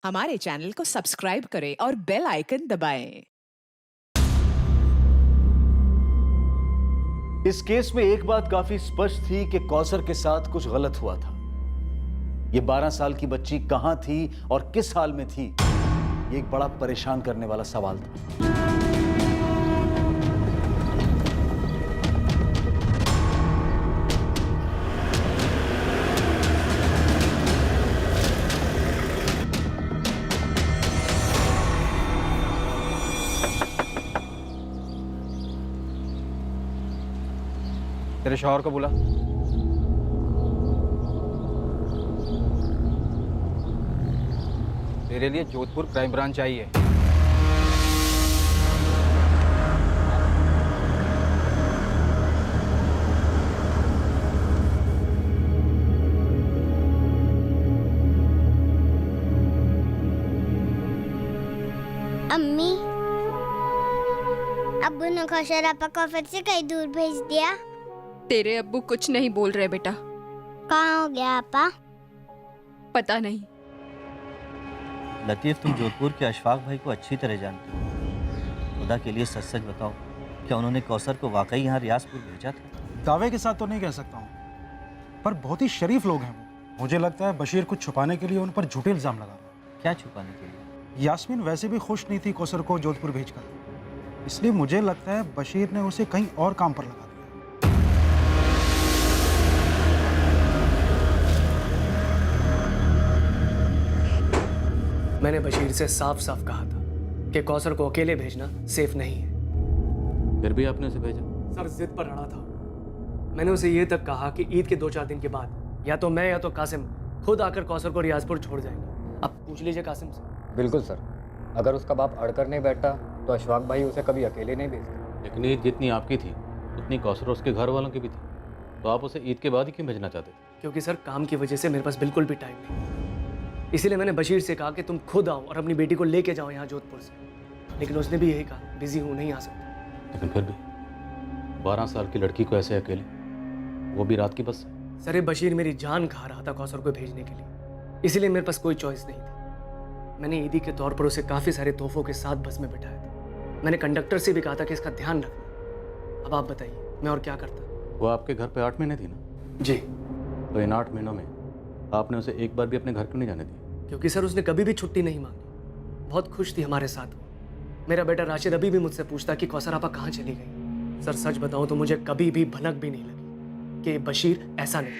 हमारे चैनल को सब्सक्राइब करें और बेल आइकन दबाएं। इस केस में एक बात काफी स्पष्ट थी कि कौसर के साथ कुछ गलत हुआ था। ये 12 साल की बच्ची कहां थी और किस हाल में थी, ये एक बड़ा परेशान करने वाला सवाल था। तेरे शौहर को बुला। तेरे लिए जोधपुर क्राइम ब्रांच आई है। अम्मी, अब्बू ने कौशल आपा को फिर से कहीं दूर भेज दिया। तेरे अब्बू कुछ नहीं बोल रहे बेटा। कहाँ हो गया आपा? पता नहीं। लतीफ़, तुम जोधपुर के अशफाक भाई को अच्छी तरह जानते हो। खुदा के लिए सच सच बताओ, क्या उन्होंने कौसर को वाकई यहाँ रियाजपुर भेजा था? दावे के साथ तो नहीं कह सकता हूँ, पर बहुत ही शरीफ लोग हैं वो। मुझे लगता है बशीर कुछ छुपाने के लिए उन पर झूठे इल्ज़ाम लगा रहा है। क्या छुपाने के लिए? यास्मीन वैसे भी खुश नहीं थी कौसर को जोधपुर भेजकर, इसलिए मुझे लगता है बशीर ने उसे कहीं और काम पर लगा दिया। मैंने बशीर से साफ साफ कहा था कि कौसर को अकेले भेजना सेफ नहीं है। फिर भी आपने उसे भेजा? सर जिद पर अड़ा था। मैंने उसे ये तक कहा कि ईद के 2-4 दिन के बाद या तो मैं या तो कासिम खुद आकर कौसर को रियाजपुर छोड़ जाएंगे। अब पूछ लीजिए कासिम से। बिल्कुल सर, अगर उसका बाप अड़कर नहीं बैठता तो अशफाक भाई उसे कभी अकेले नहीं भेजते। लेकिन ईद जितनी आपकी थी उतनी कौसर उसके घर वालों की भी थी, तो आप उसे ईद के बाद ही क्यों भेजना चाहते थे? क्योंकि सर काम की वजह से मेरे पास बिल्कुल भी टाइम नहीं, इसीलिए मैंने बशीर से कहा कि तुम खुद आओ और अपनी बेटी को लेके जाओ यहाँ जोधपुर से। लेकिन उसने भी यही कहा, बिजी हूँ, नहीं आ सकता। लेकिन फिर भी 12 साल की लड़की को ऐसे अकेले, वो भी रात की बस से? सर ये बशीर मेरी जान खा रहा था कौसर को भेजने के लिए, इसीलिए मेरे पास कोई चॉइस नहीं थी। मैंने ईदी के तौर पर उसे काफ़ी सारे तोहफों के साथ बस में बिठाया था। मैंने कंडक्टर से भी कहा था कि इसका ध्यान रखना। अब आप बताइए मैं और क्या करता। वो आपके घर पे 8 महीने थी ना? जी। तो इन 8 महीनों में आपने उसे एक बार भी अपने घर क्यों नहीं जाने दिया? क्योंकि सर उसने कभी भी छुट्टी नहीं मांगी। बहुत खुश थी हमारे साथ वो। मेरा बेटा राशिद अभी भी मुझसे पूछता कि कौसर आपा कहाँ चली गई। सर सच बताऊं तो मुझे कभी भी भनक भी नहीं लगी कि बशीर ऐसा नहीं।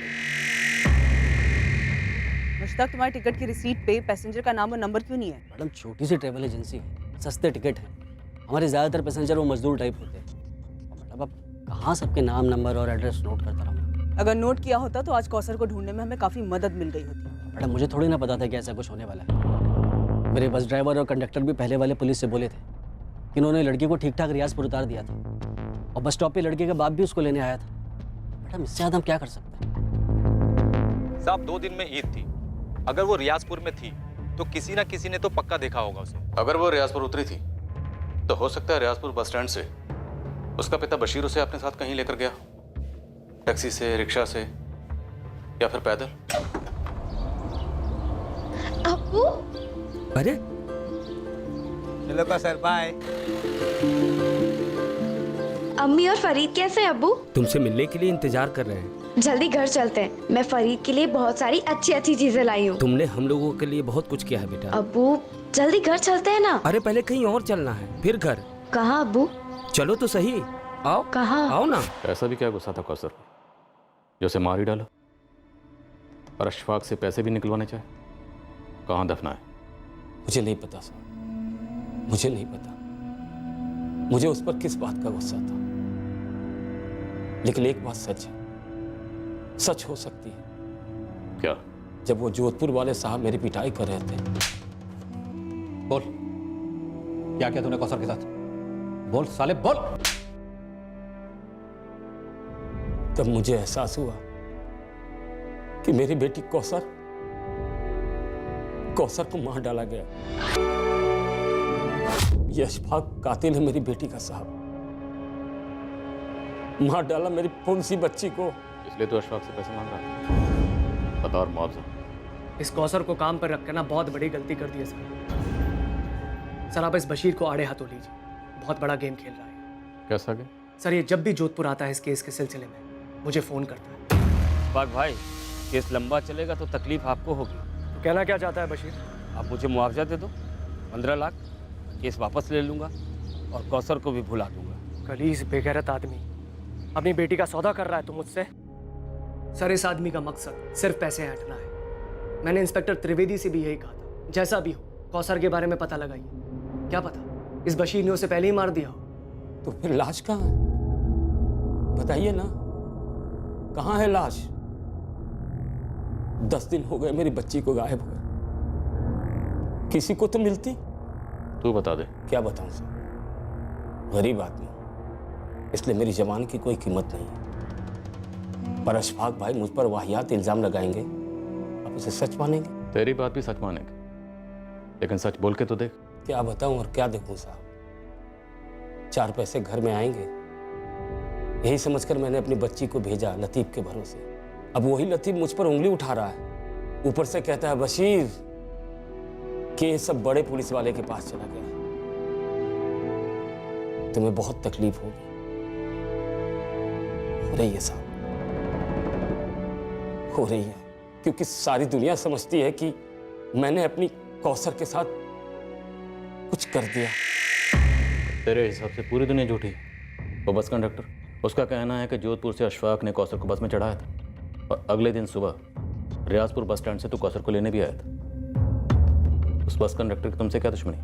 मुश्ताक, तुम्हारी टिकट की रिसीट पे पैसेंजर का नाम और नंबर क्यों नहीं है? मैडम छोटी सी ट्रैवल एजेंसी है, सस्ते टिकट हैं। हमारे ज़्यादातर पैसेंजर वो मजदूर टाइप होते हैं। मैडम अब कहाँ सबके नाम, नंबर और एड्रेस नोट करता रहूँगा? अगर नोट किया होता तो आज कौसर को ढूंढने में हमें काफ़ी मदद मिल गई होती। मैडम मुझे थोड़ी ना पता था कि ऐसा कुछ होने वाला है। मेरे बस ड्राइवर और कंडक्टर भी पहले वाले पुलिस से बोले थे कि उन्होंने लड़की को ठीक ठाक रियाजपुर उतार दिया था और बस स्टॉप पे लड़के का बाप भी उसको लेने आया था। मैडम इससे ज़्यादा हम क्या कर सकते हैं? साहब 2 दिन में ईद थी, अगर वो रियाजपुर में थी तो किसी ना किसी ने तो पक्का देखा होगा उसे। अगर वो रियाजपुर उतरी थी तो हो सकता है रियाजपुर बस स्टैंड से उसका पिता बशीर उसे अपने साथ कहीं लेकर गया, टैक्सी से, रिक्शा से या फिर पैदल। अब्बू? अरे चलो का सर, बाय। अम्मी और फरीद कैसे हैं अब्बू? तुमसे मिलने के लिए इंतजार कर रहे हैं। जल्दी घर चलते हैं, मैं फरीद के लिए बहुत सारी अच्छी अच्छी चीजें लाई हूँ। तुमने हम लोगों के लिए बहुत कुछ किया है बेटा। अब्बू जल्दी घर चलते हैं ना। अरे पहले कहीं और चलना है, फिर घर। कहाँ अब्बू? चलो तो सही, आओ। कहाँ? आओ ना। ऐसा भी क्या गुस्सा था कौसर पर जो उसे मार ही डाला और अशफाक से पैसे भी निकलवाने चाहे? कहाँ दफना है? मुझे नहीं पता सर, मुझे नहीं पता मुझे उस पर किस बात का गुस्सा था, लेकिन एक बात सच है, सच हो सकती है। क्या? जब वो जोधपुर वाले साहब मेरी पिटाई कर रहे थे। बोल, क्या किया तूने कौसर के साथ? बोल साले बोल। तब मुझे एहसास हुआ कि मेरी बेटी कौसर को मार डाला गया। ये अशफाक कातिल है मेरी बेटी का साहब। मार डाला मेरी पुंसी बच्ची को। इसलिए तो अशफाक से पैसे मांग रहा है, बतौर मुआवजा। इस कौसर को काम पर रखकर ना बहुत बड़ी गलती कर दी है सर। आप इस बशीर को आड़े हाथों लीजिए, बहुत बड़ा गेम खेल रहा है। कैसा गेम? सर ये जब भी जोधपुर आता है इस केस के सिलसिले में मुझे फोन करता है। बाग भाई, केस लंबा चलेगा तो तकलीफ आपको होगी। तो कहना क्या चाहता है बशीर? आप मुझे मुआवजा दे दो 15 लाख, केस वापस ले लूंगा और कौसर को भी भुला दूंगा। कलीस बेगैरत आदमी अपनी बेटी का सौदा कर रहा है तो मुझसे? सर इस आदमी का मकसद सिर्फ पैसे ऐंठना है। मैंने इंस्पेक्टर त्रिवेदी से भी यही कहा था, जैसा भी हो कौसर के बारे में पता लगाइए। क्या पता इस बशीर ने उसे पहले ही मार दिया हो। तो फिर लाश कहाँ है? बताइए ना, कहाँ है लाश? 10 दिन हो गए मेरी बच्ची को गायब हुए। किसी को तो मिलती। तू बता दे। क्या बताऊं सर, गरीब आदमी, इसलिए मेरी जबान की कोई कीमत नहीं है। पर अशफाक भाई मुझ पर वाहियात इल्जाम लगाएंगे, आप इसे सच मानेंगे? तेरी बात भी सच मानेंगे, लेकिन सच बोल के तो देख। क्या बताऊं और क्या देखूं साहब, 4 पैसे घर में आएंगे यही समझकर मैंने अपनी बच्ची को भेजा लतीफ के भरोसे। अब वही लतीफ मुझ पर उंगली उठा रहा है, ऊपर से कहता है बशीर कि ये सब बड़े पुलिस वाले के पास चला गया। तुम्हें बहुत तकलीफ होगी, हो रही है साहब, हो रही है, क्योंकि सारी दुनिया समझती है कि मैंने अपनी कौसर के साथ कुछ कर दिया। तेरे हिसाब से पूरी दुनिया झूठी। वो बस कंडक्टर, उसका कहना है कि जोधपुर से अशफाक ने कौसर को बस में चढ़ाया था और अगले दिन सुबह रियाजपुर बस स्टैंड से तू कौसर को लेने भी आया था। उस बस कंडक्टर की तुमसे क्या दुश्मनी?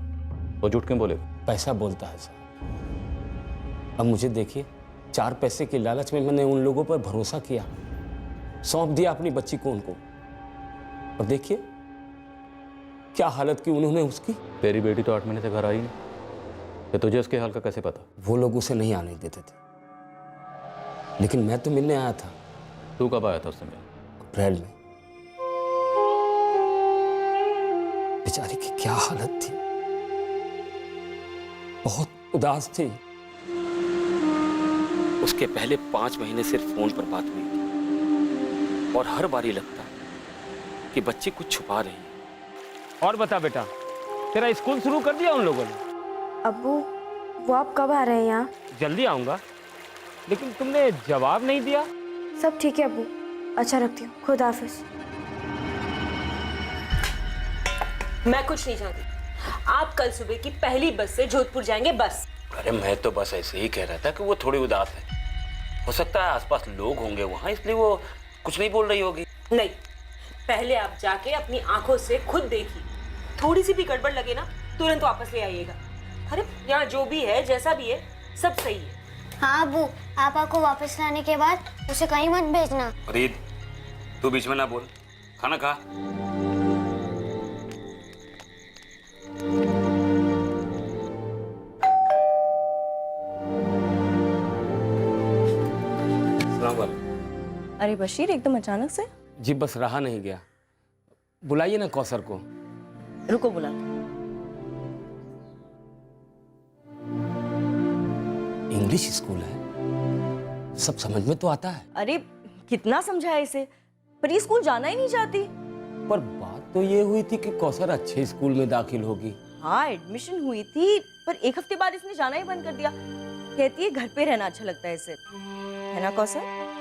वो झूठ क्यों बोलेगा? पैसा बोलता है सर। अब मुझे देखिए, 4 पैसे की लालच में मैंने उन लोगों पर भरोसा किया, सौंप दिया अपनी बच्ची को उनको, और देखिए क्या हालत की उन्होंने उसकी। तेरी बेटी तो 8 महीने से घर आई नहीं, तो तुझे उसके हाल का कैसे पता? वो लोग उसे नहीं आने देते थे, लेकिन मैं तो मिलने आया था। तू कब आया था उससे मिलने? अप्रैल में। बेचारी की क्या हालत थी, बहुत उदास थी। उसके पहले 5 महीने सिर्फ फोन पर बात हुई थी, और हर बार ही लगता कि बच्ची कुछ छुपा रही है। और बता बेटा, तेरा स्कूल शुरू कर दिया उन लोगों ने? अब्बू, वो आप कब आ रहे हैं यहाँ? जल्दी आऊंगा, लेकिन तुमने जवाब नहीं दिया। सब ठीक है अब्बू, अच्छा रखती हूँ, खुदा हाफिज। मैं कुछ नहीं चाहती। आप कल सुबह की पहली बस से जोधपुर जाएंगे, बस। अरे मैं तो बस ऐसे ही कह रहा था कि वो थोड़ी उदास है, हो सकता है आसपास लोग होंगे वहाँ, इसलिए वो कुछ नहीं बोल रही होगी। नहीं, पहले आप जाके अपनी आंखों से खुद देखिए, थोड़ी सी भी गड़बड़ लगे ना तुरंत वापस ले आइएगा। अरे यहाँ जो भी है, जैसा भी है, सब सही है। हाँ अबू, आपा को वापस लाने के बाद उसे कहीं मत भेजना। फरीद, तू बीच में ना बोल, खाना खा। अरे बशीर, एकदम अचानक से? जी बस रहा नहीं गया, बुलाइए ना कौसर को। रुको बुला। इंग्लिश स्कूल है, सब समझ में तो आता है। अरे कितना समझाया इसे, पर ये स्कूल जाना ही नहीं चाहती। पर बात तो ये हुई थी कि कौसर अच्छे स्कूल में दाखिल होगी। हाँ एडमिशन हुई थी, पर 1 हफ्ते बाद इसने जाना ही बंद कर दिया। कहती है घर पे रहना अच्छा लगता है इसे, है ना कौसर?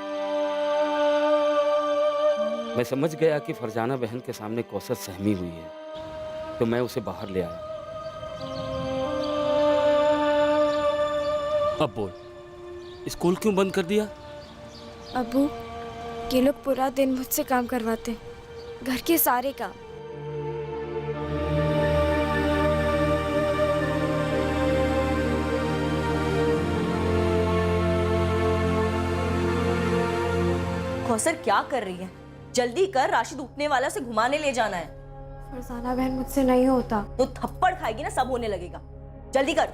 मैं समझ गया कि फरजाना बहन के सामने कौसर सहमी हुई है, तो मैं उसे बाहर ले आया। अब बोल, स्कूल क्यों बंद कर दिया? अब्बू, ये लोग पूरा दिन मुझसे काम करवाते, घर के सारे काम। कौसर क्या कर रही है? जल्दी कर, राशिद उठने वाला से घुमाने ले जाना है। फरजाना बहन मुझसे नहीं होता। तो थप्पड़ खाएगी ना, सब होने लगेगा। जल्दी कर।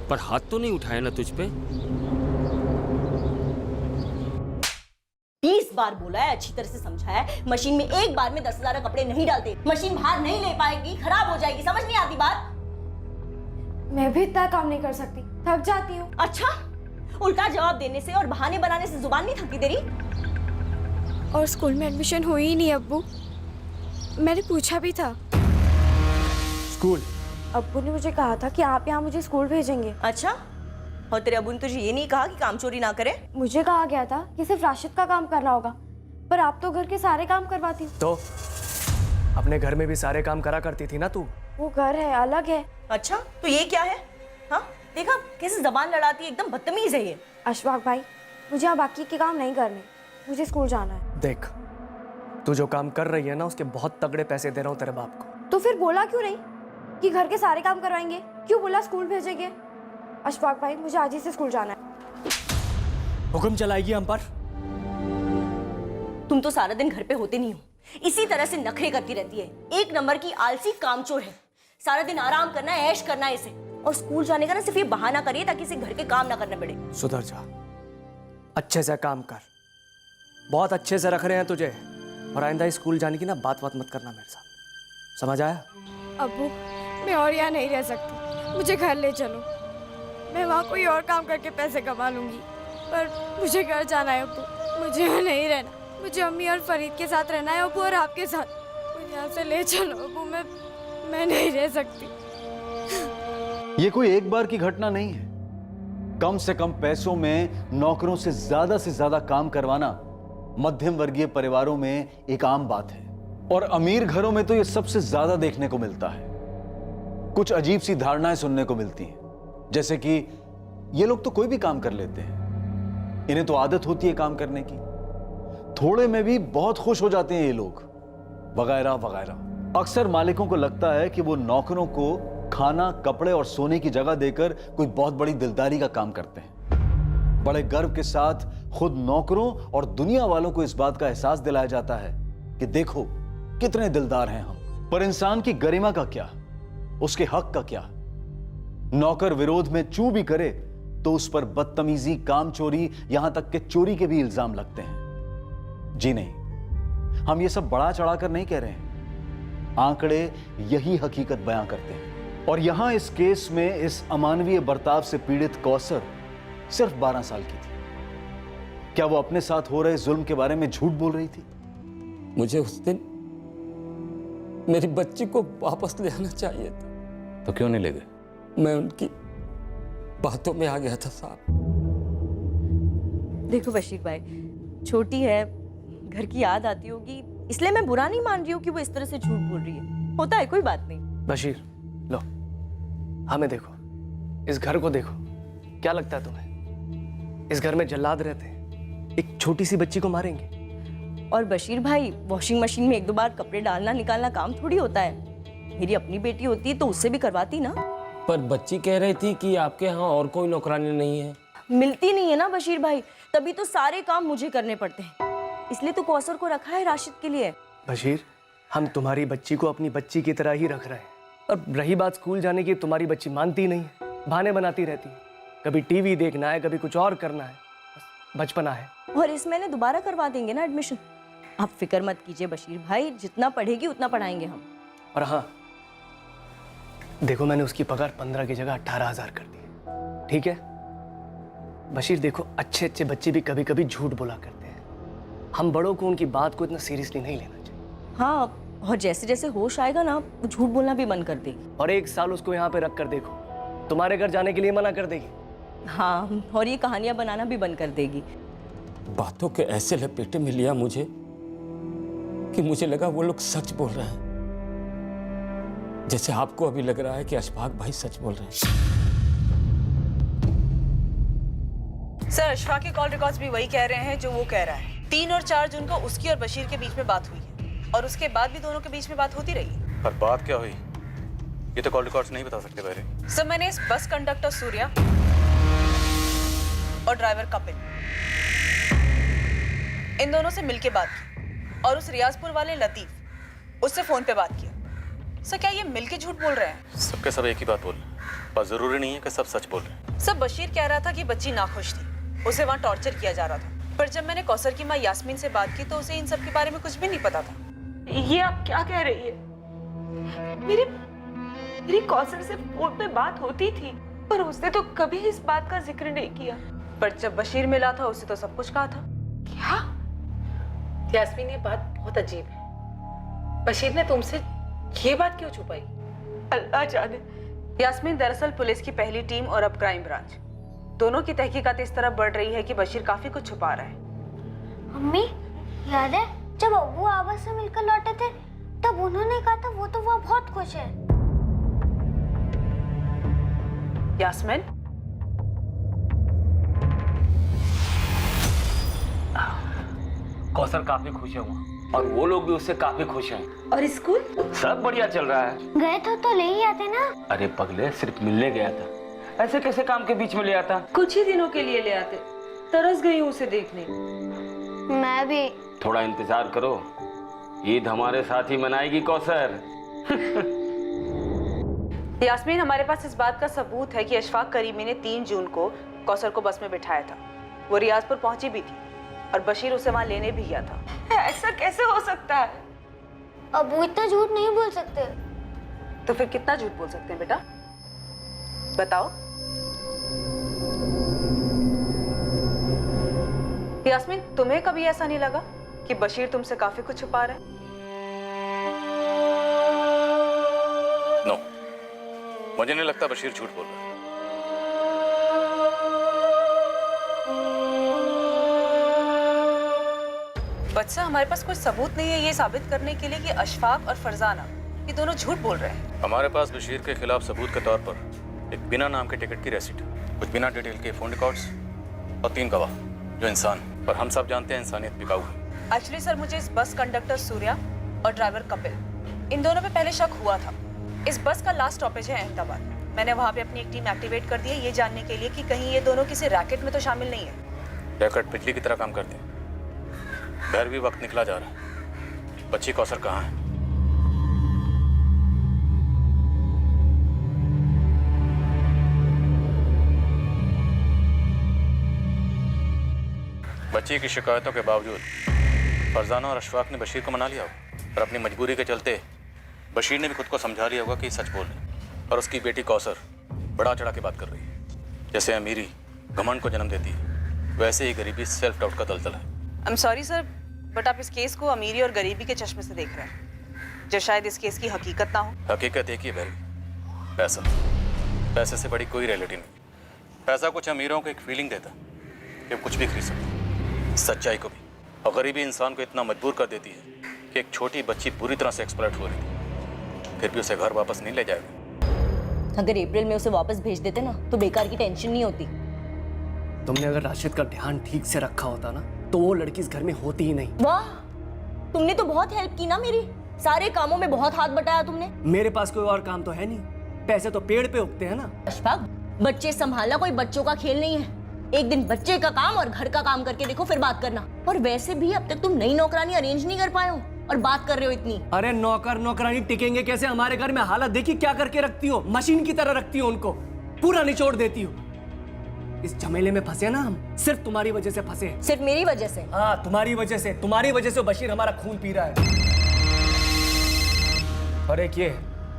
पर हाथ तो नहीं उठाया ना तुझ पे? 20 बार बोला है, अच्छी तरह से समझाया है। मशीन में एक बार में 10,000 कपड़े नहीं डालते, मशीन बाहर नहीं ले पाएगी, खराब हो जाएगी। समझ नहीं आती बात? मैं भी इतना काम नहीं कर सकती, थक जाती हूँ। अच्छा, उल्टा जवाब देने से और बहाने बनाने से जुबान नहीं थकती तेरी? और स्कूल में एडमिशन हुई ही नहीं अब्बू। मैंने पूछा भी था। स्कूल? अब्बू ने मुझे कहा था कि आप यहाँ मुझे स्कूल भेजेंगे। अच्छा, और तेरे अब्बू ने तुझे ये नहीं कहा कि काम चोरी ना करे? मुझे कहा गया था कि सिर्फ राशिद का काम करना होगा, पर आप तो घर के सारे काम करवाती। तो अपने घर में भी सारे काम करा करती थी ना तू। वो घर है, अलग है। अच्छा, तो ये क्या है? हाँ, देखा कैसे जबान लड़ाती है, एकदम बदतमीज है ये। अशफाक भाई, मुझे यहाँ बाकी के काम नहीं करने, मुझे स्कूल जाना है। देख, तू जो काम कर रही है ना, उसके बहुत तगड़े पैसे दे रहा हूँ तेरे बाप को। तो फिर बोला क्यों नहीं कि घर के सारे काम करवाएंगे? क्यों बोला स्कूल भेजेंगे? अशफाक भाई, मुझे आज ही से स्कूल जाना है। हुक्म चलाएगी हम पर? तुम तो सारा दिन घर पे होते नहीं हो, इसी तरह से नखरे करती रहती है। एक नंबर की आलसी कामचोर है। सारा दिन आराम करना है, ऐश करना है इसे, और स्कूल जाने का ना सिर्फ ये बहाना करिए ताकि इसे घर के काम ना करने पड़े। सुधर जा, अच्छे से काम कर, बहुत अच्छे से रख रहे हैं तुझे। और आइंदा स्कूल जाने की ना बात मत करना मेरे साथ, समझ आया? अब्बू, मैं और यहाँ नहीं रह सकती, मुझे घर ले चलो। मैं वहाँ कोई और काम करके पैसे कमा लूंगी, पर मुझे घर जाना है अब्बू। मुझे यहाँ नहीं रहना, मुझे अम्मी और फरीद के साथ रहना है अब्बू, और आपके साथ। मुझे यहाँ से ले चलो अब्बू, मैं नहीं रह सकती। ये कोई एक बार की घटना नहीं है। कम से कम पैसों में नौकरों से ज्यादा काम करवाना मध्यम वर्गीय परिवारों में एक आम बात है, और अमीर घरों में तो ये सबसे ज्यादा देखने को मिलता है। कुछ अजीब सी धारणाएं सुनने को मिलती हैं, जैसे कि ये लोग तो कोई भी काम कर लेते हैं, इन्हें तो आदत होती है काम करने की, थोड़े में भी बहुत खुश हो जाते हैं ये लोग, वगैरह वगैरह। अक्सर मालिकों को लगता है कि वो नौकरों को खाना, कपड़े और सोने की जगह देकर कोई बहुत बड़ी दिलदारी का काम करते हैं। बड़े गर्व के साथ खुद नौकरों और दुनिया वालों को इस बात का एहसास दिलाया जाता है कि देखो कितने दिलदार हैं हम। पर इंसान की गरिमा का क्या, उसके हक का क्या? नौकर विरोध में चू भी करे तो उस पर बदतमीजी, काम चोरी, यहां तक कि चोरी के भी इल्जाम लगते हैं। जी नहीं, हम ये सब बढ़ा चढ़ाकर नहीं कह रहे हैं, आंकड़े यही हकीकत बयां करते हैं। और यहां इस केस में इस अमानवीय बर्ताव से पीड़ित कौसर सिर्फ 12 साल की थी। क्या वो अपने साथ हो रहे जुल्म के बारे में झूठ बोल रही थी? मुझे उस दिन मेरी बच्ची को वापस ले आना चाहिए था। तो क्यों नहीं ले गए? मैं उनकी बातों में आ गया था साहब। देखो बशीर भाई, छोटी है, घर की याद आती होगी, इसलिए मैं बुरा नहीं मान रही हूँ कि वो इस तरह से झूठ बोल रही है। होता है, कोई बात नहीं। बशीर, लो, हमें देखो, इस घर को देखो, क्या लगता है तुम्हें इस घर में जल्लाद रहते हैं, एक छोटी सी बच्ची को मारेंगे? और बशीर भाई, वॉशिंग मशीन में 1-2 बार कपड़े डालना निकालना काम थोड़ी होता है। मेरी अपनी बेटी होती तो उससे भी करवाती ना। पर बच्ची कह रही थी कि आपके यहाँ और कोई नौकरानी नहीं है। मिलती नहीं है ना बशीर भाई, तभी तो सारे काम मुझे करने पड़ते हैं। इसलिए तो कौसर को रखा है राशिद के लिए। बशीर, हम तुम्हारी बच्ची को अपनी बच्ची की तरह ही रख रहे हैं। और रही बात स्कूल जाने की, तुम्हारी बच्ची मानती नहीं है, बहाने बनाती रहती है। कभी टीवी देखना है, कभी कुछ और करना है, बचपना है। और इस महीने दोबारा करवा देंगे ना एडमिशन। आप फिक्र मत कीजिए बशीर भाई, जितना पढ़ेगी उतना पढ़ाएंगे हम। और हाँ, देखो मैंने उसकी पगार 15 की जगह 18,000 कर दी, ठीक है? बशीर देखो, अच्छे अच्छे बच्चे भी कभी कभी झूठ बोला करते हैं। हम बड़ों को उनकी बात को इतना सीरियसली नहीं लेना चाहिए। हाँ, और जैसे जैसे होश आएगा ना, वो झूठ बोलना भी बंद कर देगी। और 1 साल उसको यहाँ पे रख कर देखो, तुम्हारे घर जाने के लिए मना कर देगी। हाँ, और ये कहानियां बनाना भी बंद कर देगी। बातों के ऐसे लपेटे में लिया मुझे कि मुझे लगा वो लोग सच बोल रहे हैं, जैसे आपको अभी लग रहा है कि अशफाक भाई सच बोल रहे हैं। सर, अशफाक के कॉल रिकॉर्ड्स भी वही कह रहे हैं जो वो कह रहा है। 3 और 4 जून को उसकी और बशीर के बीच में बात हुई है, और उसके बाद भी दोनों के बीच में बात होती रही। पर बात क्या हुई ये तो कॉल रिकॉर्ड्स नहीं बता सकते पहले। सर, मैंने इस बस कंडक्टर सूर्या और ड्राइवर कपिल, इन दोनों से मिलके बात की, और उस रियाजपुर वाले लतीफ, उससे फोन पे बात किया। सर, क्या ये मिलके झूठ बोल रहे हैं? सबके सब एक ही बात बोल रहे हैं, पर जरूरी नहीं है कि सब सच बोल रहे हैं। सब बशीर कह रहा था कि बच्ची नाखुश थी, उसे वहाँ टॉर्चर किया जा रहा था। पर जब मैंने कौसर की माँ यास्मीन से बात की तो उसे इन सब के बारे में कुछ भी नहीं पता था। ये आप क्या कह रही है? मेरी कौसर से फोन पे बात होती थी, पर उसने तो कभी इस बात का जिक्र नहीं किया। पर जब बशीर मिला था उसे तो सब कुछ कहा था। क्या? यास्मीन, ये बात बहुत अजीब है। बशीर ने तुमसे ये बात क्यों छुपाई? अल्लाह जाने। यास्मीन, दरअसल पुलिस की पहली टीम और अब क्राइम ब्रांच दोनों की तहकीकात इस तरह बढ़ रही है कि बशीर काफी कुछ छुपा रहा है। मम्मी, याद है जब अब्बू आबा से मिलकर लौटे थे तब उन्होंने कहा था वो तो वहाँ बहुत खुश है। यास्मीन, कौसर काफी खुश है वहाँ और वो लोग भी उससे काफी खुश हैं। और स्कूल सब बढ़िया चल रहा है। गए तो ले ही आते ना। अरे पगले, सिर्फ मिलने गया था, ऐसे कैसे काम के बीच में ले आता? कुछ ही दिनों के लिए ले आते। तरस गई हूँ उसे देखने। मैं भी। थोड़ा इंतजार करो, ईद हमारे साथ ही मनाएगी कौसर। यास्मीन, हमारे पास इस बात का सबूत है कि अशफाक करीमी ने 3 जून को कौसर को बस में बिठाया था। वो रियाजपुर पहुंची भी थी और बशीर उसे वहां लेने भी गया था। ऐसा कैसे हो सकता है? अब्बू इतना झूठ नहीं बोल सकते। तो फिर कितना झूठ बोल सकते हैं बेटा? बताओ। यास्मीन, तुम्हें कभी ऐसा नहीं लगा कि बशीर तुमसे काफी कुछ छुपा रहा है? नो, मुझे नहीं लगता बशीर झूठ बोल रहा है। बच्चा, हमारे पास कोई सबूत नहीं है ये साबित करने के लिए कि अशफाक और फरजाना ये दोनों झूठ बोल रहे हैं। हमारे पास बशीर के खिलाफ सबूत के तौर पर एक बिना नाम के टिकट की रेसिट, कुछ बिना डिटेल के फोन रिकॉर्ड्स और 3 गवाह जो इंसान, पर हम सब जानते हैं इंसानियत बिकाऊ है। एक्चुअली सर, मुझे इस बस कंडक्टर सूर्या और ड्राइवर कपिल, इन दोनों पे पहले शक हुआ था। इस बस का लास्ट स्टॉपेज है अहमदाबाद। मैंने वहाँ पे अपनी एक टीम एक्टिवेट कर दी है ये जानने के लिए कि कहीं ये दोनों किसी रैकेट में तो शामिल नहीं है। रैकेट बिजली की तरह काम करते हैं। घर भी वक्त निकला जा रहा है। बच्ची कौसर कहाँ है? बच्ची की शिकायतों के बावजूद फरजाना और अशफाक ने बशीर को मना लिया और अपनी मजबूरी के चलते बशीर ने भी खुद को समझा लिया होगा कि सच बोल रही और उसकी बेटी कौसर बड़ा चढ़ा के बात कर रही है। जैसे अमीरी घमंड को जन्म देती है, वैसे ही गरीबी सेल्फ डाउट का दलदल है। I am sorry sir, but आप इस केस को अमीरी और गरीबी के चश्मे से देख रहे हैं, जो शायद इस केस की हकीकत ना हो। हकीकत एक ही है बहरी, पैसा। पैसे से बड़ी कोई रियलिटी नहीं। पैसा कुछ अमीरों को एक फीलिंग देता कि कुछ भी खरीद सकते, सच्चाई को भी। और गरीबी इंसान को इतना मजबूर कर देती है कि एक छोटी बच्ची पूरी तरह से एक्सप्लॉइट हो रही थी, फिर भी उसे घर वापस नहीं ले जाएगा। अगर अप्रैल में उसे वापस भेज देते ना तो बेकार की टेंशन नहीं होती। तुमने अगर राशिद का ध्यान ठीक से रखा होता ना तो वो लड़की इस घर में होती ही नहीं। वाह, तुमने तो बहुत हेल्प की ना मेरी, सारे कामों में बहुत हाथ बटाया तुमने। मेरे पास कोई और काम तो है नहीं, पैसे तो पेड़ पे उगते हैं ना। अशफाक, बच्चे संभालना कोई बच्चों का खेल नहीं है। एक दिन बच्चे का काम और घर का काम करके देखो, फिर बात करना। और वैसे भी अब तक तुम नई नौकरानी अरेंज नहीं कर पाए हो और बात कर रहे हो इतनी। अरे नौकर नौकरानी टिकेंगे कैसे? हमारे घर में हालत देखी क्या करके रखती हो, मशीन की तरह रखती हो उनको, पूरा निचोड़ देती हो। इस झमेले में फंसे ना हम, सिर्फ तुम्हारी वजह से फंसे। सिर्फ मेरी वजह से? हाँ, तुम्हारी वजह से। तुम्हारी वजह से बशीर हमारा खून पी रहा है। और एक ये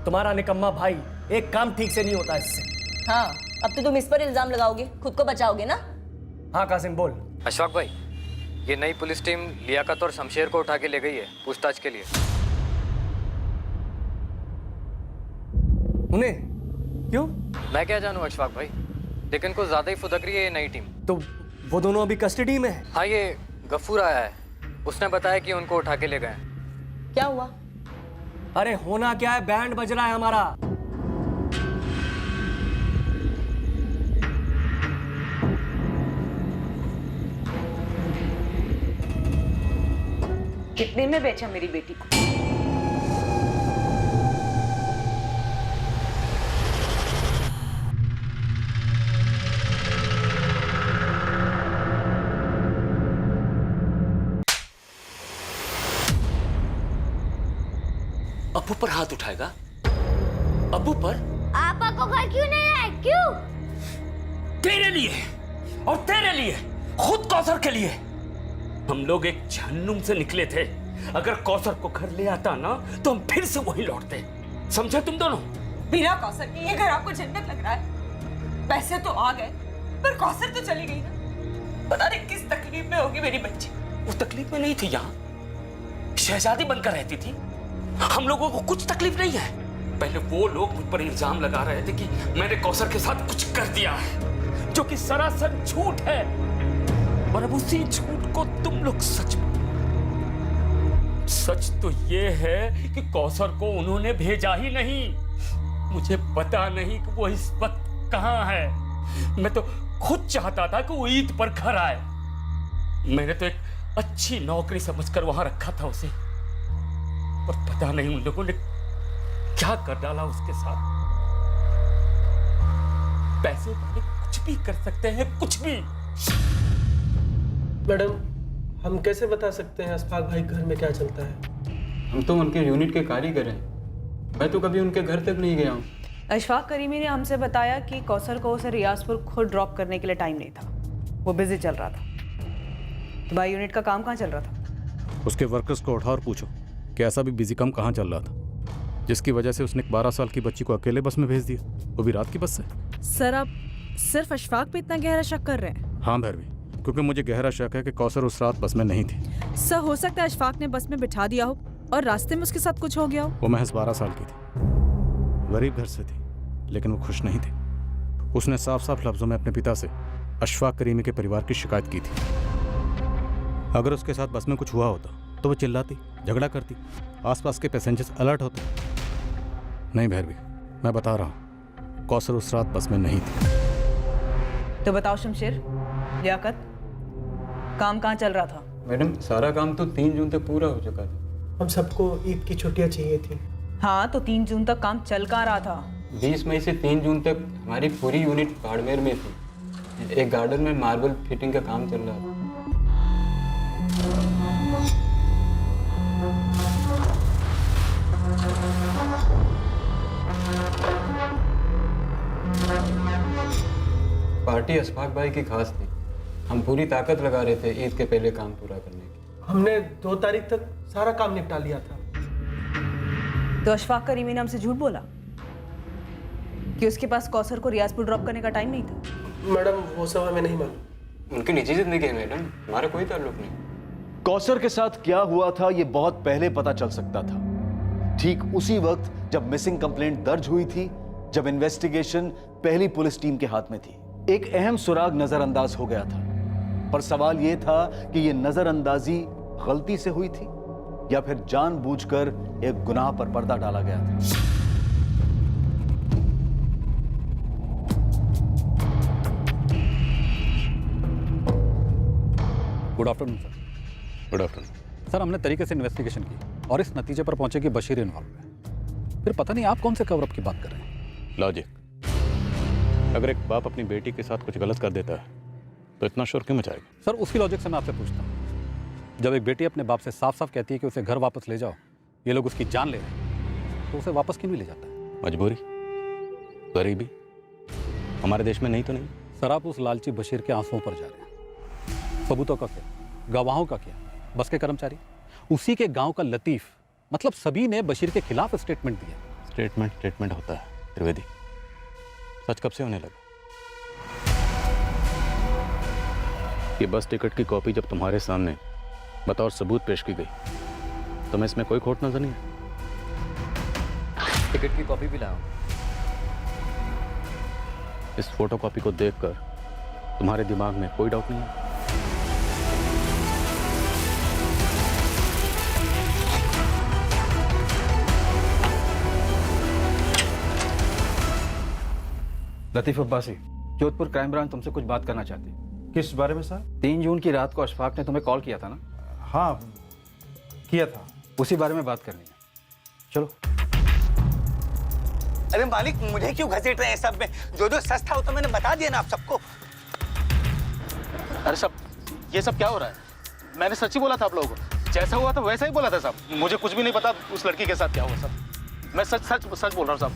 तुम्हारा निकम्मा भाई, एक काम ठीक से नहीं होता इससे। हाँ, अब तो तुम इस पर इल्जाम लगाओगे, खुद को बचाओगे ना? हाँ कासिम बोल। अशफाक भाई, ये नई पुलिस टीम लियाकत और शमशेर को उठा के ले गई है पूछताछ के लिए। उन्हें क्यों? मैं क्या जानूं अशफाक भाई, लेकिन कुछ ज्यादा ही फुदक रही है ये नई टीम। तो वो दोनों अभी कस्टडी में है? हाँ, ये गफूर आया है, उसने बताया कि उनको उठा के ले गए। क्या हुआ? अरे होना क्या है, बैंड बज रहा है हमारा। कितने में बेचा मेरी बेटी को? अब्बू पर हाथ उठाएगा? अब्बू पर? आपा को घर क्यों नहीं लाए? क्यों? तेरे लिए और तेरे लिए, खुद कौसर के लिए। हम लोग एक जहन्नुम से निकले थे। अगर कौसर को घर ले आता ना तो हम फिर से वही लौटते। समझे तुम दोनों? बिना कौसर के ये घर आपको जन्नत लग रहा है? पैसे तो आ गए पर कौसर तो चली गई ना। पता नहीं किस तकलीफ में होगी मेरी बच्ची। वो तकलीफ में नहीं थी यहाँ, शहजादी बनकर रहती थी। हम लोगों को कुछ तकलीफ नहीं है। पहले वो लोग मुझ पर इल्जाम लगा रहे थे कि मैंने कौसर के साथ कुछ कर दिया है, जो कि सरासर झूठ है। और अब उसी झूठ को तुम लोग सच मान। सच तो ये है कि कौसर को उन्होंने भेजा ही नहीं। मुझे पता नहीं कि वो इस वक्त कहां है। मैं तो खुद चाहता था कि वो ईद पर घर आए। मैंने तो एक अच्छी नौकरी समझकर वहां रखा था उसे, पर पता नहीं उन लोगों ने क्या कर डाला उसके साथ। पैसे वाले कुछ भी कर सकते हैं, कुछ भी। मैडम, हम कैसे बता सकते हैं अशफाक भाई घर में क्या चलता है? हम तो उनके यूनिट के कारीगर हैं। मैं तो कभी उनके घर तक नहीं गया हूँ। अशफाक करीमी ने हमसे बताया कि कौसर को उसे रियाजपुर खुद ड्रॉप करने के लिए टाइम नहीं था, वो बिजी चल रहा था। तो भाई यूनिट का काम कहाँ चल रहा था? उसके वर्कर्स को उठा और पूछो कि ऐसा भी बिजी कम कहाँ चल रहा था, जिसकी वजह से उसने एक 12 साल की बच्ची को अकेले बस में भेज दिया, वो भी रात की बस से। सर, आप सिर्फ अशफाक पे इतना गहरा शक कर रहे हैं? हाँ भैरवी, क्योंकि मुझे गहरा शक है कि कौसर उस रात बस में नहीं थी। सर, हो सकता है अशफाक ने बस में बिठा दिया हो और रास्ते में उसके साथ कुछ हो गया हो। वो महज 12 साल की थी, गरीब घर से थी, लेकिन वो खुश नहीं थी। उसने साफ साफ लफ्जों में अपने पिता से अशफाक करीमी के परिवार की शिकायत की थी। अगर उसके साथ बस में कुछ हुआ होता तो वो चिल्लाती, झगड़ा करती, आसपास के पैसेंजर्स अलर्ट होते। नहीं भैरवी, मैं बता रहा हूँ, कौसर उस रात बस में नहीं थी। तो बताओ शमशेर, लियाकत, काम कहाँ चल रहा था? मैडम, सारा काम तो 3 जून तक पूरा हो चुका था। हम सबको ईद की छुट्टियां चाहिए थी। हाँ, तो 3 जून तक काम चल कहाँ रहा था? 20 मई से 3 जून तक हमारी पूरी यूनिट बाड़मेर में थी। एक गार्डन में मार्बल फिटिंग का काम चल रहा था। पार्टी अशफाक भाई की खास थी। हम पूरी ताकत लगा रहे थे ईद के पहले काम पूरा करने की। हमने 2 तारीख तक सारा काम निपटा लिया था। तो अशफाक करीमी ने हमसे झूठ बोला कि उसके पास कौसर को रियाजपुर ड्रॉप करने का टाइम नहीं था? मैडम, वो सब हमें नहीं मालूम। उनकी निजी जिंदगी है मैडम, हमारा कोई ताल्लुक नहीं। कौसर के साथ क्या हुआ था ये बहुत पहले पता चल सकता था, ठीक उसी वक्त जब मिसिंग कंप्लेंट दर्ज हुई थी, जब इन्वेस्टिगेशन पहली पुलिस टीम के हाथ में थी। एक अहम सुराग नजरअंदाज हो गया था, पर सवाल यह था कि यह नजरअंदाजी गलती से हुई थी या फिर जानबूझकर एक गुनाह पर पर्दा डाला गया था। Good afternoon sir. Good afternoon sir, हमने तरीके से इन्वेस्टिगेशन की और इस नतीजे पर पहुंचे कि बशीर इन्वॉल्व है। फिर पता नहीं आप कौन से कवरअप की बात कर रहे हैं। लॉजिक, अगर एक बाप अपनी बेटी के साथ कुछ गलत कर देता है तो इतना शोर क्यों मचाएगा? सर, उसी लॉजिक से मैं आपसे पूछता हूँ, जब एक बेटी अपने बाप से साफ साफ कहती है कि उसे घर वापस ले जाओ, ये लोग उसकी जान ले रहे हैं, तो उसे वापस क्यों नहीं ले जाता है? मजबूरी, गरीबी, हमारे देश में नहीं तो नहीं। सर, आप उस लालची बशीर के आंसुओं पर जा रहे हैं। सबूतों का क्या, गवाहों का क्या, बस के कर्मचारी, उसी के गांव का लतीफ, मतलब सभी ने बशीर के खिलाफ स्टेटमेंट दिया। स्टेटमेंट होता है त्रिवेदी, सच कब से होने लगा? ये बस टिकट की कॉपी जब तुम्हारे सामने बतौर सबूत पेश की गई तो मैं इसमें कोई खोट नजर नहीं है। टिकट की कॉपी भी लाओ। इस फोटो कॉपी को देखकर तुम्हारे दिमाग में कोई डाउट नहीं है? लतीफ अब्बासी, जोधपुर क्राइम ब्रांच तुमसे कुछ बात करना चाहती है। किस बारे में सर? 3 जून की रात को अशफाक ने तुम्हें कॉल किया था ना? हाँ, किया था। उसी बारे में बात करनी है, चलो। अरे मालिक, मुझे क्यों घसीट रहे हैं सब में? जो सच था वो तो मैंने बता दिया ना आप सबको। अरे सब ये सब क्या हो रहा है? मैंने सच ही बोला था आप लोगों को, जैसा हुआ था वैसा ही बोला था साहब। मुझे कुछ भी नहीं पता उस लड़की के साथ क्या हुआ साहब। मैं सच बोल रहा हूँ साहब।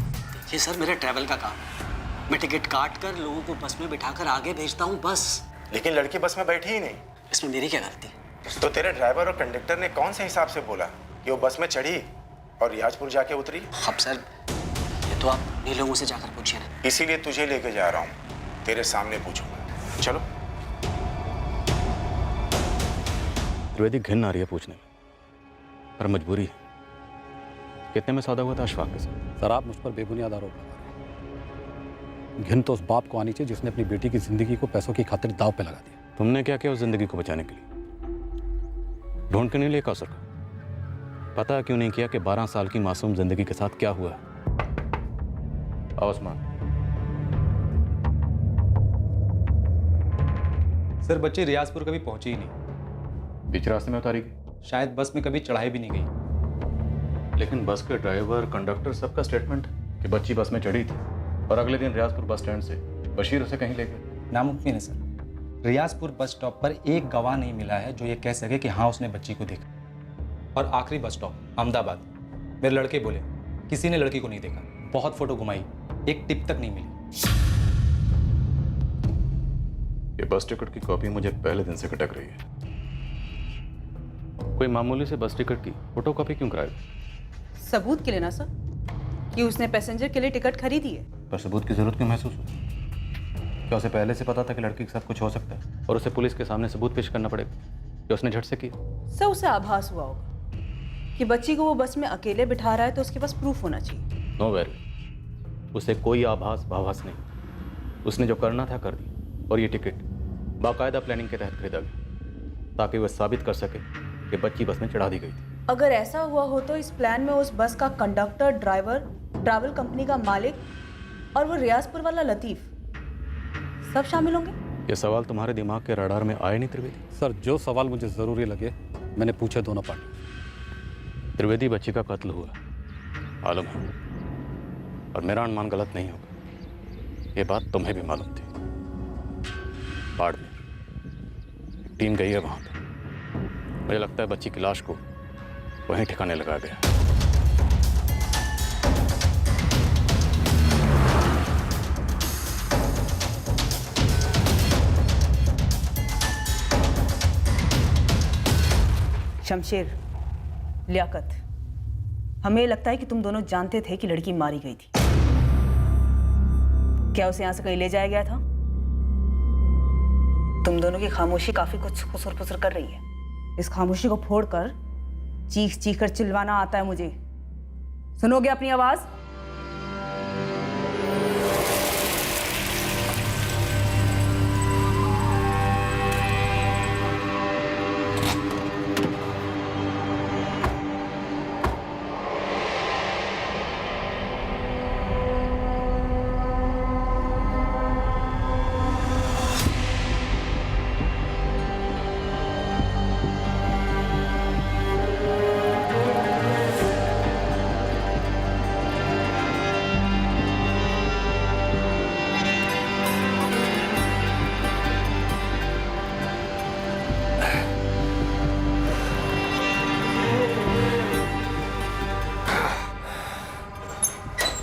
ये सर मेरा ट्रैवल का काम है। मैं टिकट काट कर लोगों को बस में बिठाकर आगे भेजता हूँ, बस। लेकिन लड़की बस में बैठी ही नहीं। इसमें मेरी क्या गलती? तो तेरे ड्राइवर और कंडक्टर ने कौन से हिसाब से बोला कि वो बस में चढ़ी और रियाजपुर जाके उतरी? अब सर, ये तो आप उन्हीं लोगों से जाकर पूछिए ना। इसीलिए तुझे लेके जा रहा हूँ, तेरे सामने पूछूंगा। चलो। त्रिवेदी, घिन आ रही है पूछने में। पर मजबूरी है। कितने में सौदा हुआ था अशफाक के साथ? सर आप मुझ पर बेबुनियाद आरोप लगा रहे हैं। घिन तो उस बाप को आनी चाहिए जिसने अपनी बेटी की जिंदगी को पैसों की खातिर दांव पे लगा दिया। तुमने क्या किया उस जिंदगी को बचाने के लिए? ढूंढ के नहीं लिया कौसर को? पता क्यों नहीं किया कि 12 साल की मासूम जिंदगी के साथ क्या हुआ? आओ उस्मान। सर बच्ची रियाजपुर कभी पहुंची ही नहीं। बीच रास्ते में उतारी गई? शायद बस में कभी चढ़ाई भी नहीं गई। लेकिन बस के ड्राइवर, कंडक्टर सबका स्टेटमेंट कि बच्ची बस में चढ़ी थी और अगले दिन रियाजपुर बस स्टैंड से बशीर उसे कहीं ले गए। नामुमकिन है सर। रियाजपुर बस स्टॉप पर एक गवाह नहीं मिला है जो ये कह सके कि हाँ उसने बच्ची को देखा। और आखिरी बस स्टॉप अहमदाबाद, मेरे लड़के बोले किसी ने लड़की को नहीं देखा। बहुत फोटो घुमाई, एक टिप तक नहीं मिली। ये बस टिकट की कॉपी मुझे पहले दिन से खटक रही है। कोई मामूली से बस टिकट की फोटो कॉपी क्यों कराएगा? सबूत के लिए ना सर, कि उसने पैसेंजर के लिए टिकट खरीदी है। पर सबूत की जरूरत क्यों महसूस हुई? क्या उसे पहले से पता था कि लड़की के साथ कुछ हो सकता है और उसे पुलिस के सामने सबूत पेश करना पड़ेगा कि उसने झट से किया? सर उसे आभास हुआ होगा कि बच्ची को वो बस में अकेले बिठा रहा है, तो उसके पास प्रूफ होना चाहिए। नो वेरी, उसे कोई आभास भाभास नहीं। उसने जो करना था कर दिया और ये टिकट बाकायदा प्लानिंग के तहत खरीदा गया ताकि वह साबित कर सके कि बच्ची बस में चढ़ा दी गई थी। अगर ऐसा हुआ हो तो इस प्लान में उस बस का कंडक्टर, ड्राइवर, ट्रैवल कंपनी का मालिक और वो रियाजपुर वाला लतीफ़ सब शामिल होंगे। ये सवाल तुम्हारे दिमाग के रडार में आए नहीं त्रिवेदी? सर जो सवाल मुझे ज़रूरी लगे मैंने पूछे दोनों पार्टी। त्रिवेदी, बच्ची का कत्ल हुआ आलम है और मेरा अनुमान गलत नहीं होगा। ये बात तुम्हें भी मालूम थी। बाड़मेर टीम गई है वहाँ पर। मुझे लगता है बच्ची की लाश को वहीं ठिकाने लगा गया। शमशेर, लियाकत, हमें लगता है कि तुम दोनों जानते थे कि लड़की मारी गई थी। क्या उसे यहां से कहीं ले जाया गया था? तुम दोनों की खामोशी काफी कुछ खुसर-फुसर कर रही है। इस खामोशी को फोड़कर चीख चीख कर चिल्लाना आता है मुझे। सुनोगे अपनी आवाज?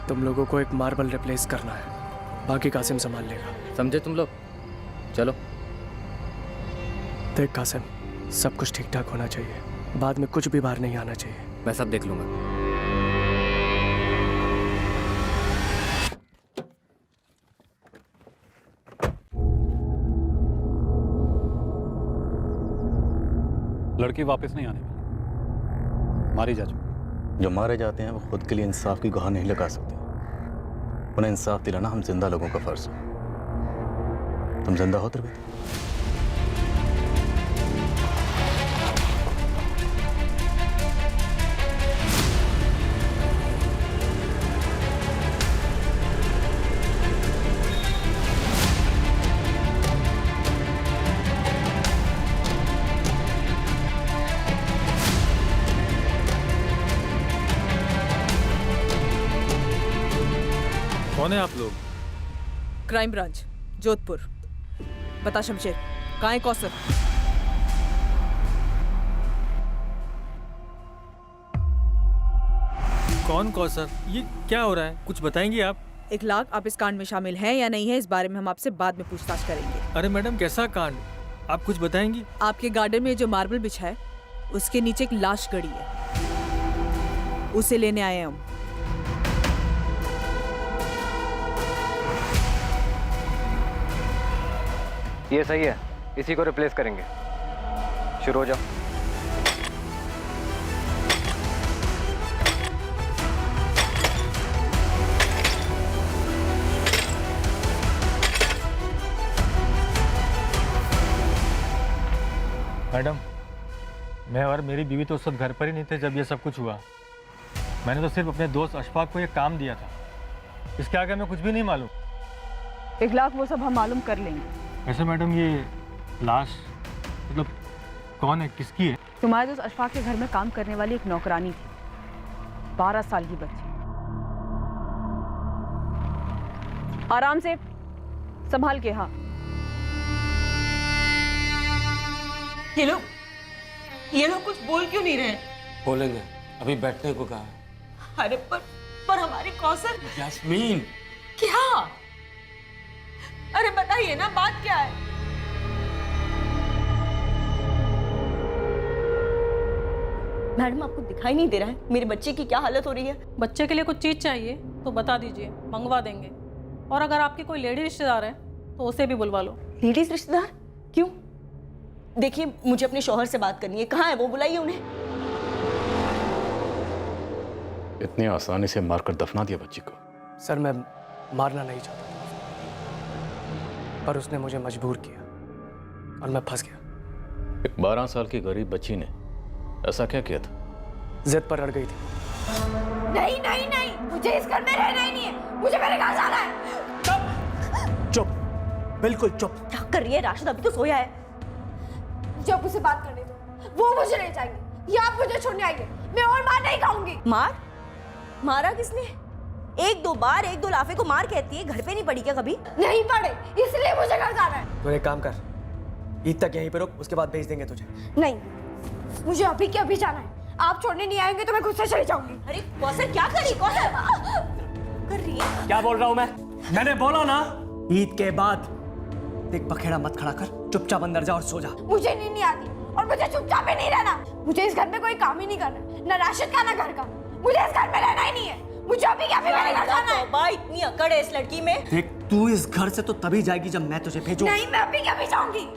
तुम लोगों को एक मार्बल रिप्लेस करना है, बाकी कासिम संभाल लेगा। समझे तुम लोग? चलो। देख कासिम, सब कुछ ठीक ठाक होना चाहिए, बाद में कुछ भी बाहर नहीं आना चाहिए। मैं सब देख लूंगा। लड़की वापस नहीं आने वाली, मारी जा चुकी। जो मारे जाते हैं वो खुद के लिए इंसाफ की गुहार नहीं लगा सकते। उन्हें इंसाफ दिलाना हम जिंदा लोगों का फर्ज है। तुम जिंदा हो त्रिवेदी? कौन है आप लोग? Crime branch, Jodhpur. बता शमशेर, कहाँ है कौसर? कौन कौसर? ये क्या हो रहा है, कुछ बताएंगी आप? इखलाक, आप इस कांड में शामिल हैं या नहीं है, इस बारे में हम आपसे बाद में पूछताछ करेंगे। अरे मैडम, कैसा कांड? आप कुछ बताएंगी? आपके गार्डन में जो मार्बल बिछा है उसके नीचे एक लाश गड़ी है, उसे लेने आए हैं हम। ये सही है, इसी को रिप्लेस करेंगे। शुरू हो जाओ। मैं और मेरी बीवी तो उस वक्त घर पर ही नहीं थे जब ये सब कुछ हुआ। मैंने तो सिर्फ अपने दोस्त अशफाक को ये काम दिया था। इसके आगे मैं कुछ भी नहीं मालूम। 1 लाख वो सब हम मालूम कर लेंगे। वैसे मैडम ये लाश मतलब कौन है, किसकी है? तुम्हारे दोस्त अशफाक के घर में काम करने वाली एक नौकरानी थी, 12 साल की बच्ची। आराम से संभाल के। हाँ, ये लोग कुछ बोल क्यों नहीं रहे? बोलेंगे, अभी बैठने को कहा है। अरे पर हमारे कौसर। यास्मीन, क्या? अरे बताइए ना, बात क्या है? मैडम, आपको दिखाई नहीं दे रहा है मेरे बच्चे की क्या हालत हो रही है? बच्चे के लिए कुछ चीज चाहिए तो बता दीजिए, मंगवा देंगे। और अगर आपके कोई लेडी रिश्तेदार है तो उसे भी बुलवा लो। लेडीज रिश्तेदार? क्यों? देखिए, मुझे अपने शौहर से बात करनी है। कहाँ है वो? बुलाइए उन्हें। इतनी आसानी से मारकर दफना दिया बच्ची को? सर, मैं मारना नहीं चाहता था, पर उसने मुझे मजबूर किया और मैं फंस गया। एक 12 साल की गरीब बच्ची ने ऐसा क्या किया था? जिद पर अड़ गई थी। नहीं नहीं नहीं, मुझे इस घर में रहना ही नहीं है, मुझे मेरे घर जाना है। चुप, बिल्कुल चुप। क्या कर रही है राशिद? अभी तो सोया है। जब उसे बात करने दो, वो मुझे ले जाएंगे या आप मुझे छोड़ने आएंगे। मैं और मार नहीं खाऊंगी। मारा किसने? 1-2 बार 1-2 लाफे को मार कहती है। घर पे नहीं पड़ी क्या कभी? नहीं पड़े, इसलिए मुझे घर जाना है। तो एक काम कर, ईद तक यहीं पे रुक, उसके बाद भेज देंगे तुझे। नहीं, मुझे अभी के अभी जाना है। आप छोड़ने नहीं आएंगे तो मैं खुद से चली जाऊंगी। अरे कौसर, क्या कर रही है? क्या बोल रहा हूँ मैं? मैंने बोला ना, ईद के बाद देख, बखेड़ा मत खड़ा कर, चुपचाप अंदर जा और सो जा। मुझे नींद नहीं आती और मुझे चुपचाप ही नहीं रहना। मुझे इस घर में कोई काम ही नहीं करना, ना राशिद का ना घर का। मुझे इस घर में रहना ही नहीं है। मुझे अभी क्या मेरे घर जाना है। तौबा, इतनी अकड़ है इस लड़की में। देख, तू इस घर से तो तभी जाएगी जब मैं तुझे भेजूं। नहीं, मैं अभी क्या भी जाऊंगी।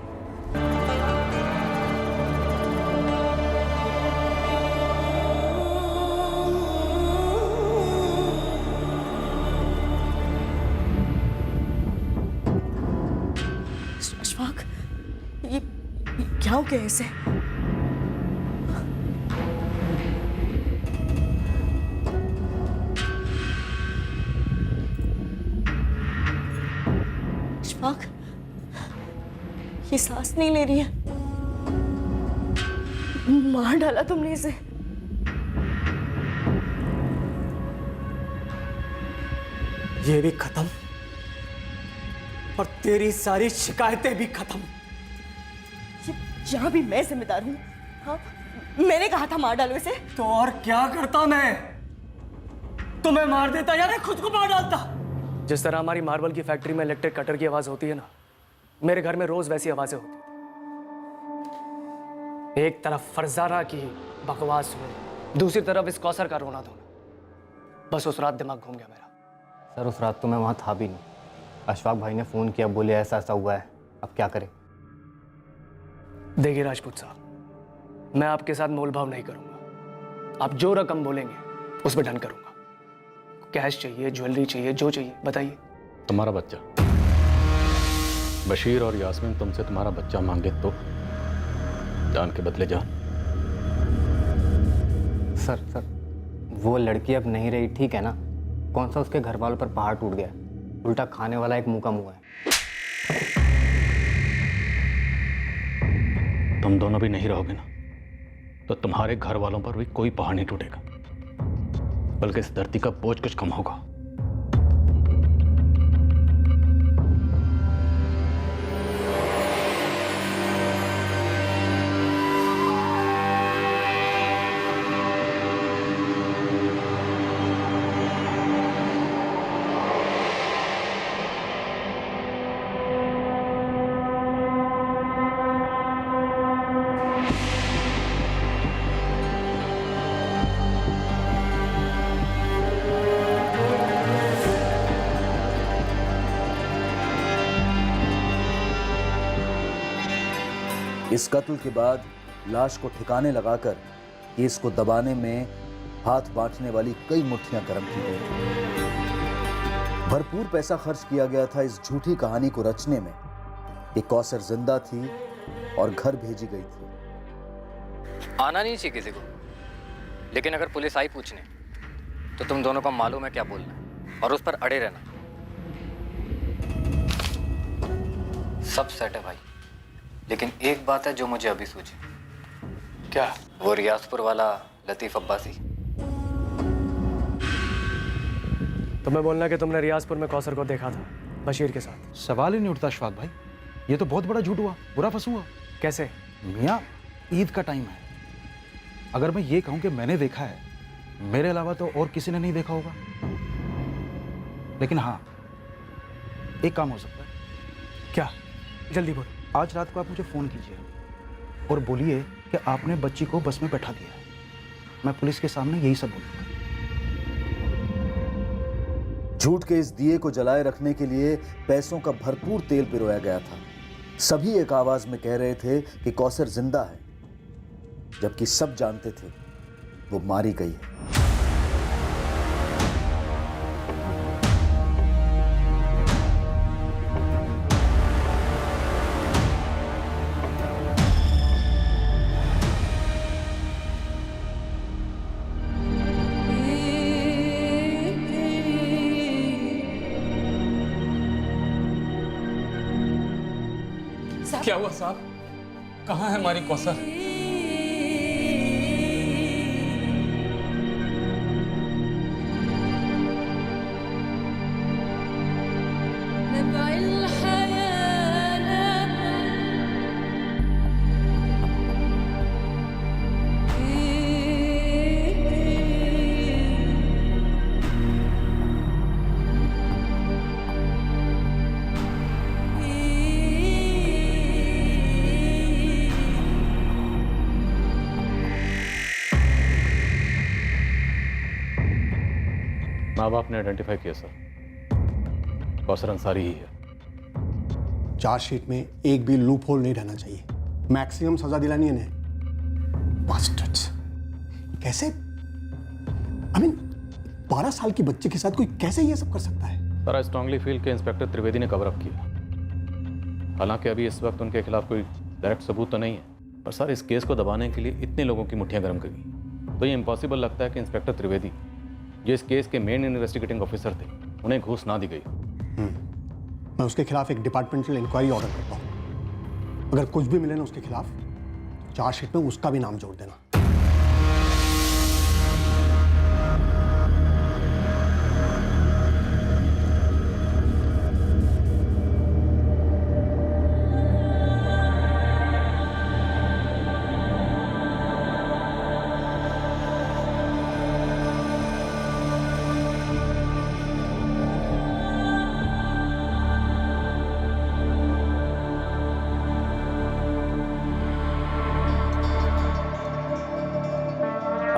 अशफाक, ये क्या हो गया इसे? अशफाक, ये सांस नहीं ले रही है। मार डाला तुमने इसे। ये भी खत्म और तेरी सारी शिकायतें भी खत्म। यहाँ भी मैं जिम्मेदार हूँ। हाँ, मैंने कहा था मार डालो इसे। तो और क्या करता मैं? तुम्हें मार देता या मैं खुद को मार डालता? जिस तरह हमारी मार्बल की फैक्ट्री में इलेक्ट्रिक कटर की आवाज होती है ना, मेरे घर में रोज वैसी आवाजें होती थी। एक तरफ फरजाना की बकवास सुनी, दूसरी तरफ इस कौसर का रोना धोना। बस उस रात दिमाग घूम गया मेरा। सर, उस रात तो मैं वहाँ था भी नहीं। अशफाक भाई ने फ़ोन किया, बोले ऐसा ऐसा हुआ है, अब क्या करें? देखिए राजपूत साहब, मैं आपके साथ मोलभाव नहीं करूंगा। आप जो रकम बोलेंगे उस पर डन करूंगा। कैश चाहिए, ज्वेलरी चाहिए, जो चाहिए बताइए। तुम्हारा बच्चा बशीर और यास्मीन तुमसे तुम्हारा बच्चा मांगे तो जान के बदले जान। सर, वो लड़की अब नहीं रही, ठीक है ना? कौन सा उसके घर वालों पर पहाड़ टूट गया, उल्टा खाने वाला एक मुंह का मुंह है। तुम दोनों भी नहीं रहोगे ना, तो तुम्हारे घर वालों पर भी कोई पहाड़ नहीं टूटेगा, बल्कि इस धरती का बोझ कुछ कम होगा। इस कत्ल के बाद लाश को ठिकाने लगाकर केस को दबाने में हाथ बांटने वाली कई मुट्ठियां गर्म की गई थी। भरपूर पैसा खर्च किया गया था इस झूठी कहानी को रचने में कि कौसर जिंदा थी और घर भेजी गई थी। आना नहीं चाहिए किसी को, लेकिन अगर पुलिस आई पूछने तो तुम दोनों को मालूम है क्या बोलना है और उस पर अड़े रहना। सब सेट है भाई, लेकिन एक बात है जो मुझे अभी सूझी। क्या? वो रियाजपुर वाला लतीफ़ अब्बासी। तुम्हें बोलना कि तुमने रियाजपुर में कौसर को देखा था बशीर के साथ। सवाल ही नहीं उठता अशफाक भाई, ये तो बहुत बड़ा झूठ हुआ, बुरा फंस हुआ। कैसे? मियाँ, ईद का टाइम है, अगर मैं ये कहूँ कि मैंने देखा है, मेरे अलावा तो और किसी ने नहीं देखा होगा। लेकिन हाँ, एक काम हो सकता है। क्या? जल्दी बोलो। आज रात को आप मुझे फ़ोन कीजिए और बोलिए कि आपने बच्ची को बस में बैठा दिया है। मैं पुलिस के सामने यही सब बोलूँगा। झूठ के इस दिए को जलाए रखने के लिए पैसों का भरपूर तेल पिरोया गया था। सभी एक आवाज में कह रहे थे कि कौसर जिंदा है, जबकि सब जानते थे वो मारी गई है। क्या हुआ साहब? कहाँ है हमारी कौसर? माँ बाप ने आइडेंटिफाई किया सर, कौसर अंसारी ही है। चार्जशीट में एक भी लूप होल नहीं रहना चाहिए, मैक्सिमम सजा दिलानी है इन्हें। बास्टर्ड्स, कैसे? आई मीन 12 साल की बच्चे के साथ कोई कैसे ये सब कर सकता है? सर, आई स्ट्रांगली फील कि इंस्पेक्टर त्रिवेदी ने कवर अप किया। हालांकि अभी इस वक्त उनके खिलाफ कोई डायरेक्ट सबूत तो नहीं है, पर सर इस केस को दबाने के लिए इतने लोगों की मुट्ठियां गर्म कर गई, तो ये इम्पॉसिबल लगता है कि इंस्पेक्टर त्रिवेदी जो इस केस के मेन इन्वेस्टिगेटिंग ऑफिसर थे, उन्हें घूस ना दी गई। मैं उसके खिलाफ एक डिपार्टमेंटल इंक्वायरी ऑर्डर करता हूँ। अगर कुछ भी मिले ना उसके खिलाफ, तो चार्जशीट में उसका भी नाम जोड़ देना।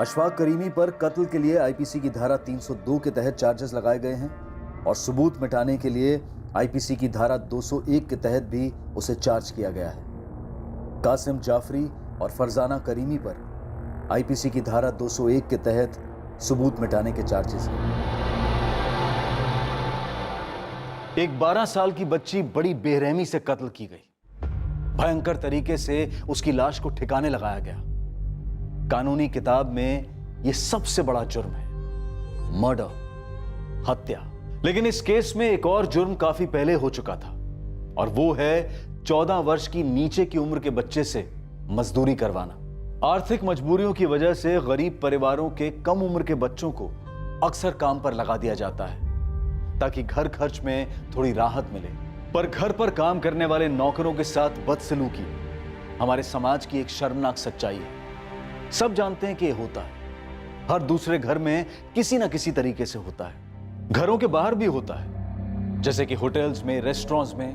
अशफाक करीमी पर कत्ल के लिए आईपीसी की धारा 302 के तहत चार्जेस लगाए गए हैं और सबूत मिटाने के लिए आईपीसी की धारा 201 के तहत भी उसे चार्ज किया गया है। कासिम जाफरी और फरजाना करीमी पर आईपीसी की धारा 201 के तहत सबूत मिटाने के चार्जेस हैं। एक 12 साल की बच्ची बड़ी बेरहमी से कत्ल की गई। भयंकर तरीके से उसकी लाश को ठिकाने लगाया गया। कानूनी किताब में यह सबसे बड़ा जुर्म है, मर्डर, हत्या। लेकिन इस केस में एक और जुर्म काफी पहले हो चुका था और वो है 14 वर्ष की नीचे की उम्र के बच्चे से मजदूरी करवाना। आर्थिक मजबूरियों की वजह से गरीब परिवारों के कम उम्र के बच्चों को अक्सर काम पर लगा दिया जाता है ताकि घर खर्च में थोड़ी राहत मिले। पर घर पर काम करने वाले नौकरों के साथ बदसलूकी हमारे समाज की एक शर्मनाक सच्चाई है। सब जानते हैं कि यह होता है, हर दूसरे घर में किसी ना किसी तरीके से होता है। घरों के बाहर भी होता है, जैसे कि होटल्स में, रेस्टोरेंट्स में,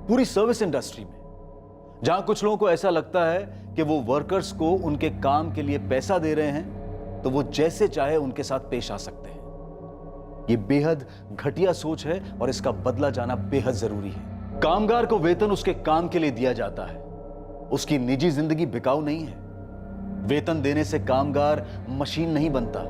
पूरी सर्विस इंडस्ट्री में, जहां कुछ लोगों को ऐसा लगता है कि वो वर्कर्स को उनके काम के लिए पैसा दे रहे हैं तो वो जैसे चाहे उनके साथ पेश आ सकते हैं। ये बेहद घटिया सोच है और इसका बदला जाना बेहद जरूरी है। कामगार को वेतन उसके काम के लिए दिया जाता है, उसकी निजी जिंदगी बिकाऊ नहीं है। वेतन देने से कामगार मशीन नहीं बनता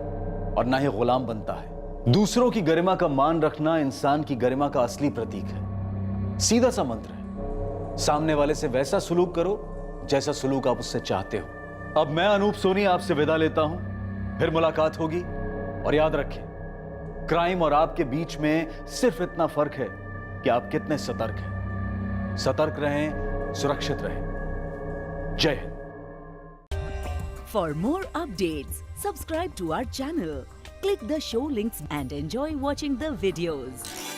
और ना ही गुलाम बनता है। दूसरों की गरिमा का मान रखना इंसान की गरिमा का असली प्रतीक है। सीधा सा मंत्र है, सामने वाले से वैसा सुलूक करो जैसा सुलूक आप उससे चाहते हो। अब मैं अनूप सोनी आपसे विदा लेता हूं, फिर मुलाकात होगी। और याद रखें, क्राइम और आपके बीच में सिर्फ इतना फर्क है कि आप कितने सतर्क हैं। सतर्क रहें, सुरक्षित रहें। जय Hind. For more updates, subscribe to our channel, click the show links and enjoy watching the videos.